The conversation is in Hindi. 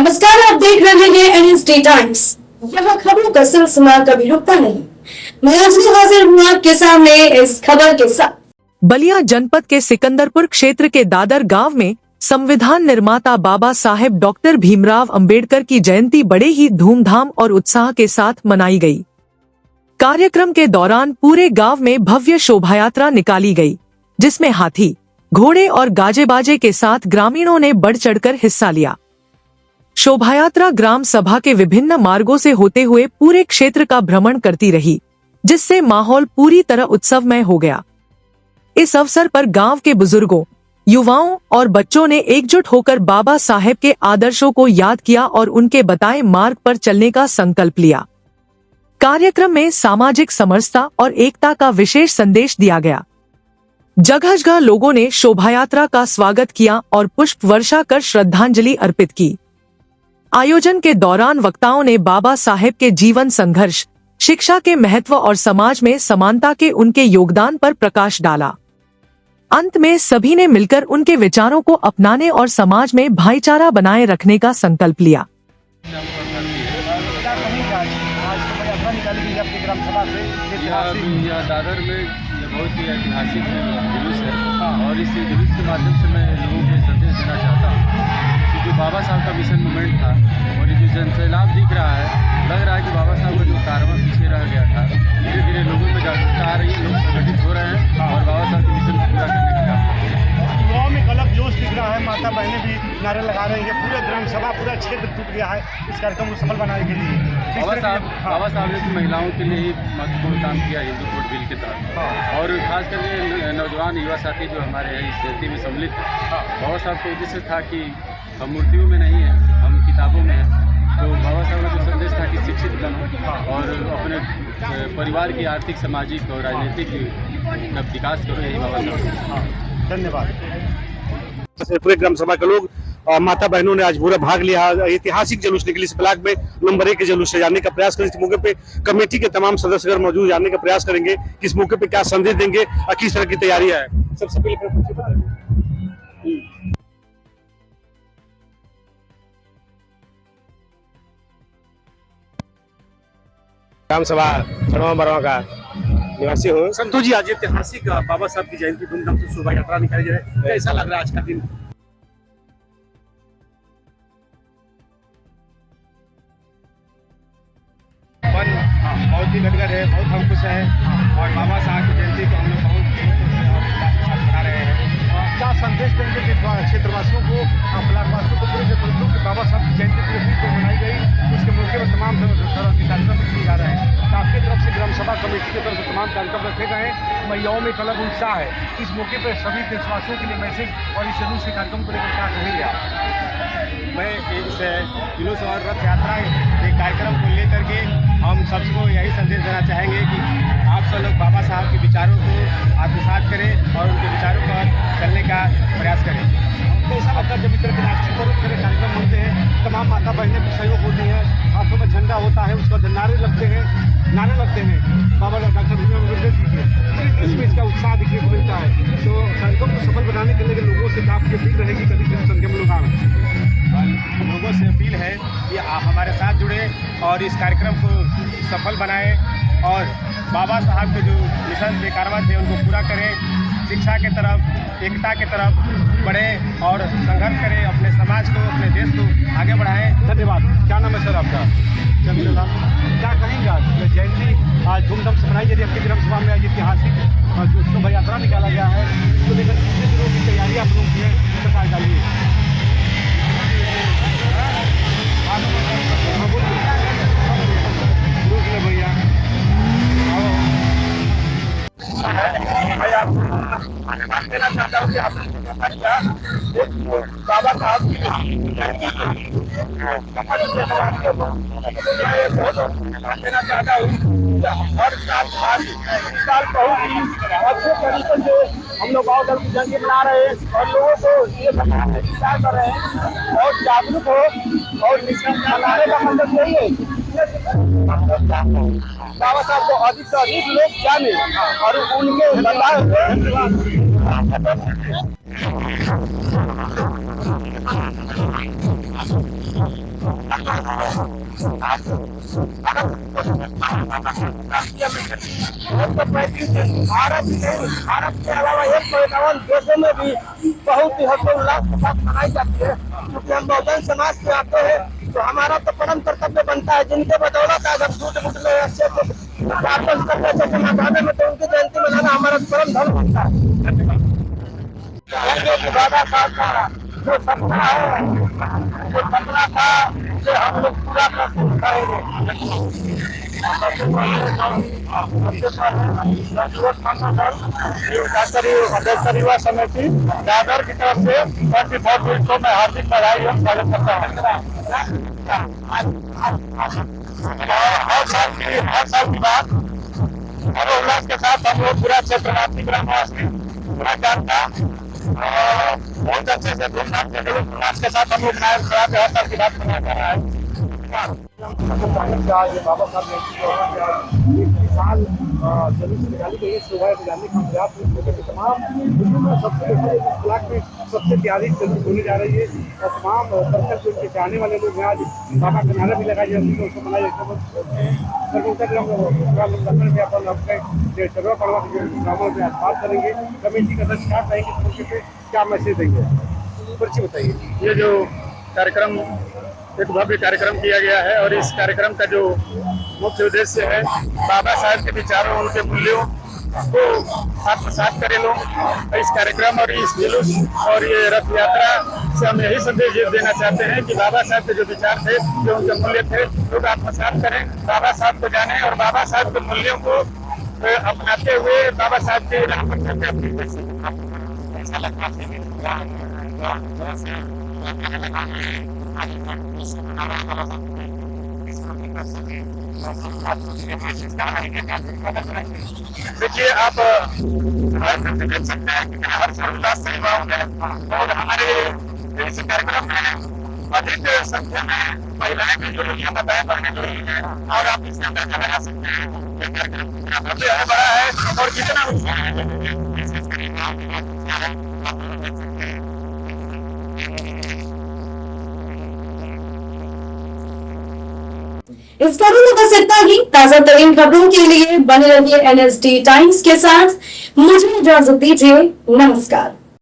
नमस्कार, आप देख रहे हैं एनएसडी टाइम्स। यहाँ खबरों का सिलसिला कभी रुकता नहीं। मैं आज भी हाजिर हूँ आपके सामने इस खबर के साथ। बलिया जनपद के सिकंदरपुर क्षेत्र के दादर गांव में संविधान निर्माता बाबा साहेब डॉक्टर भीमराव अंबेडकर की जयंती बड़े ही धूमधाम और उत्साह के साथ मनाई गई। कार्यक्रम के दौरान पूरे गांव में भव्य शोभायात्रा निकाली गई, जिसमें हाथी, घोड़े और गाजे बाजे के साथ ग्रामीणों ने बढ़ चढ़कर हिस्सा लिया। शोभायात्रा ग्राम सभा के विभिन्न मार्गों से होते हुए पूरे क्षेत्र का भ्रमण करती रही, जिससे माहौल पूरी तरह उत्सवमय हो गया। इस अवसर पर गांव के बुजुर्गों, युवाओं और बच्चों ने एकजुट होकर बाबा साहेब के आदर्शों को याद किया और उनके बताए मार्ग पर चलने का संकल्प लिया। कार्यक्रम में सामाजिक समरसता और एकता का विशेष संदेश दिया गया। जगह जगह लोगों ने शोभायात्रा का स्वागत किया और पुष्प वर्षा कर श्रद्धांजलि अर्पित की। आयोजन के दौरान वक्ताओं ने बाबा साहेब के जीवन संघर्ष, शिक्षा के महत्व और समाज में समानता के उनके योगदान पर प्रकाश डाला। अंत में सभी ने मिलकर उनके विचारों को अपनाने और समाज में भाईचारा बनाए रखने का संकल्प लिया। दादर में बहुत ही ऐतिहासिक जुलूस है और इस जुलूस के माध्यम से मैं लोगों को संदेश देना चाहता हूँ कि जो बाबा साहब का मिशन मूवमेंट था और ये जो जनसैलाब दिख रहा है, लग रहा है कि बाबा साहब का जो कारवां पीछे रह गया था, धीरे धीरे लोगों में जागरूकता आ रही है, लोग संगठित हो रहे हैं और बाबा साहब के मिशन को पूरा करने का काम कर रहे हैं। युवाओं में एक अलग जोश दिख रहा है, माता बहनें भी नारे लगा रही है, पूरे ग्राम सभा पूरा क्षेत्र टूट गया है इस कार्यक्रम को सफल बनाने के लिए। बाबा साहब ने तो महिलाओं के लिए ही महत्वपूर्ण काम किया हिंदू कोड बिल के तहत और खास करके नौजवान युवा साथी जो हमारे हैं इस जयंती में सम्मिलित है। बाबा साहब का उद्देश्य था कि हम मूर्तियों में नहीं हैं, हम किताबों में हैं। तो बाबा साहब का जो संदेश था कि शिक्षित बनो और अपने परिवार की आर्थिक, सामाजिक और राजनीतिक विकास करो, यही बाबा साहब। धन्यवाद। पूरे ग्राम सभा के लोग माता बहनों ने आज पूरा भाग लिया। ऐतिहासिक जुलूस निकली इस ब्लॉक में नंबर 1 के जुलूस से जानने का प्रयास करें। इस मौके पे कमेटी के तमाम सदस्य मौजूद, जानने का प्रयास करेंगे कि इस मौके पे क्या संदेश देंगे और किस तरह की तैयारियां है। सबसे पहले ग्राम सभा खड़वा मरवा का निवासी हूँ। संतोष जी, आज ऐतिहासिक बाबा साहब की जयंती धूमधाम से शोभा यात्रा निकाली जा रही है, कैसा लग रहा है आज का दिन? बहुत ही लगकर है, बहुत हम खुश हैं और बाबा साहब की जयंती को हम लोग बहुत मना रहे हैं। क्या संदेश देंगे क्षेत्रवासियों को, ब्लॉकवासियों को, पूरे क्षेत्र कि बाबा साहब की जयंती पूरे विश्व में मनाई गई, उसके मौके पर तमाम कार्यक्रम किए जा रहे हैं। तो आपकी तरफ से ग्राम सभा कमेटी की तरफ से तमाम कार्यक्रम रखे गए हैं। महिलाओं में एक अलग उत्साह है। इस मौके पर सभी देशवासियों के लिए मैसेज और इस जुलूस के कार्यक्रम को लेकर क्या कहेंगे आप? मैं इस जुलूस और रथ यात्रा के कार्यक्रम को लेकर के हम सबको यही संदेश देना चाहेंगे कि आप सब लोग बाबा साहब के विचारों को आत्मसात करें और उनके विचारों पर चलने का प्रयास करें। कैसा लगता है जब इस तरह के राष्ट्रीय कार्यक्रम होते हैं, तमाम माता बहनें को सहयोग होती है, हाथों में झंडा होता है, उसका नारे लगते हैं बाबा डॉक्टर भीमराव अम्बेडकर जी के, इसमें इसका उत्साह देखने को मिलता है। तो कार्यक्रम को सफल बनाने के लिए लोगों से आपकी अपील रहेगी कभी संख्या में लोग आए। लोगों से अपील है कि आप हमारे साथ जुड़े और इस कार्यक्रम को सफल बनाएं और बाबा साहब के जो मिशन कारवां थे उनको पूरा करें, शिक्षा के तरफ, एकता के तरफ बढ़े और संघर्ष करें, अपने समाज को, अपने देश को आगे बढ़ाएं। धन्यवाद। क्या नाम है सर आपका? चंद्रलाल। क्या कहेंगे आज जयंती आज धूमधाम से मनाई जा रही है आपकी ग्राम सभा में? आज ऐतिहासिक शोभा यात्रा निकाला गया है, तो लेकर कितने दिनों की तैयारी आप लोग की है, बता डालिए। भैया बाबा साहब देना चाहता हूँ। हर साल बहुत ही अच्छे तरीके से हम लोग गाँव की जयंती मना रहे हैं और लोगों को ये विचार कर रहे हैं और जागरूक हो और मनाने का मतलब यही है बाबा साहब को अधिक से अधिक लोग जाने और उनके बताए भारत के अलावा 151 देशों में भी बहुत ही हर्षोल्लास के साथ मनाई जाती है। क्योंकि हम बहुजन समाज से आते हैं तो हमारा तो परम कर्तव्य बनता है, जिनके बदौलत अगर झूठ मूठ में अच्छे से में तो उनकी जयंती मनाना हमारा परम धर्म बनता है। बाबा साहब का जो सपना है, जो सपना था, जो हम लोग पूरा करेंगे। अम्बेडकर युवा समिति दादर की तरफ से 24 को मैं हार्दिक बधाई और स्वागत करता हूँ। हर साल की बात और उल्लास के साथ हम लोग पूरा क्षेत्रवासी ग्रामवासी पूरा जानता बहुत अच्छे से धूमधाम से उल्लास के साथ हम लोग हर साल की बात मना कर रहा है। बाबा साहब ने साल जरूर निकाली गई है शोभा निकालने की प्रयास के तमाम सबसे ब्लॉक में सबसे प्यारी जरूर होने जा रही है और तमाम सर्कल जो उनके चाहने वाले लोग हैं आज बाबा का नारा भी लगाई जाती है, उसको मनाया जाता है। सर्वा पड़वा के ग्रामों में आसपास करेंगे, कमेटी का अध्यक्ष क्या कहेंगे, इस मौके पे क्या मैसेज देंगे, पर्ची बताइए। ये जो कार्यक्रम एक भव्य कार्यक्रम किया गया है और इस कार्यक्रम का जो मुख्य उद्देश्य है बाबा साहब के विचारों उनके मूल्यों को आत्मसात करें लोग। इस कार्यक्रम और इस जुलूस और ये रथ यात्रा से हम यही संदेश देना चाहते हैं कि बाबा साहब के जो विचार थे, जो उनके मूल्य थे, लोग आत्मसात करें, बाबा साहब को जाने और बाबा साहब के मूल्यों को अपनाते हुए बाबा साहब के देखिए आप देख सकते हैं कि हर उल्लास से युवाओं में और हमारे इस कार्यक्रम में अधिक संख्या में महिलाएं भी जुड़ी हैं, बताएं बढ़ने जुड़ी हैं और आप इसके अंदर लगा सकते हैं भव्य है, बड़ा है और कितना उत्साह है। इस खबरों में बस इतना ही। ताजा तरीन खबरों के लिए बने रहिए NSD टाइम्स के साथ। मुझे इजाजत दीजिए, नमस्कार।